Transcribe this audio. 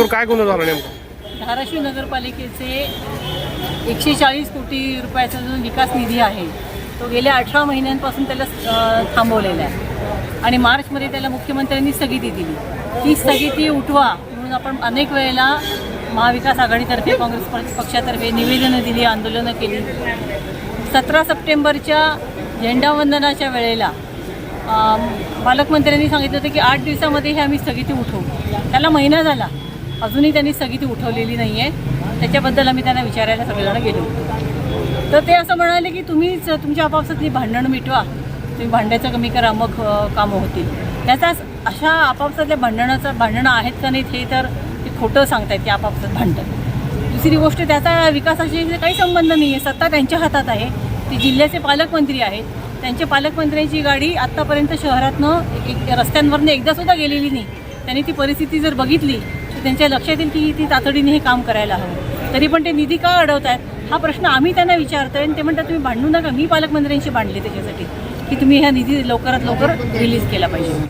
तुमच्यावर काय गुन्हा झाला नेमका? धाराशिव नगरपालिकेचे 140 कोटी रुपयाचा जो विकास निधी आहे तो गेल्या 18 महिन्यांपासून त्याला थांबवलेला आहे आणि मार्चमध्ये त्याला मुख्यमंत्र्यांनी स्थगिती दिली. ती स्थगिती उठवा म्हणून आपण अनेक वेळेला महाविकास आघाडीतर्फे काँग्रेस पक्षातर्फे निवेदनं दिली, आंदोलनं केली. 17 सप्टेंबरच्या झेंडावंदनाच्या वेळेला पालकमंत्र्यांनी सांगितलं होतं की 8 दिवसामध्ये हे आम्ही स्थगिती उठवू. त्याला महिना झाला, अजूनही त्यांनी स्थगिती उठवलेली नाही आहे. त्याच्याबद्दल आम्ही त्यांना विचारायला सगळेजण गेलो. तर ते असं म्हणाले की तुम्हीच तुमच्या आपापसातली भांडणं मिटवा, तुम्ही भांड्याचं कमी करा, मग कामं होतील. त्याचाच अशा आपापसातल्या भांडणं आहेत का नाहीत हे तर ते खोटं सांगतायत की आपापसात भांडतात. दुसरी गोष्ट त्याचा विकासाशी काही संबंध नाही आहे. सत्ता त्यांच्या हातात आहे. ते जिल्ह्याचे पालकमंत्री आहेत. त्यांच्या पालकमंत्र्यांची गाडी आत्तापर्यंत शहरातनं रस्त्यांवरनं एकदासुद्धा गेलेली नाही. त्यांनी ती परिस्थिती जर बघितली तर त्यांच्या लक्षात येईल की ती तातडीने हे काम करायला हवं. तरी पण ते निधी का अडवत आहेत हा प्रश्न आम्ही त्यांना विचारतोय आणि ते म्हणतात तुम्ही भांडू नका. मी पालकमंत्र्यांशी भांडले त्याच्यासाठी की तुम्ही ह्या निधी लवकरात लवकर रिलीज केला पाहिजे.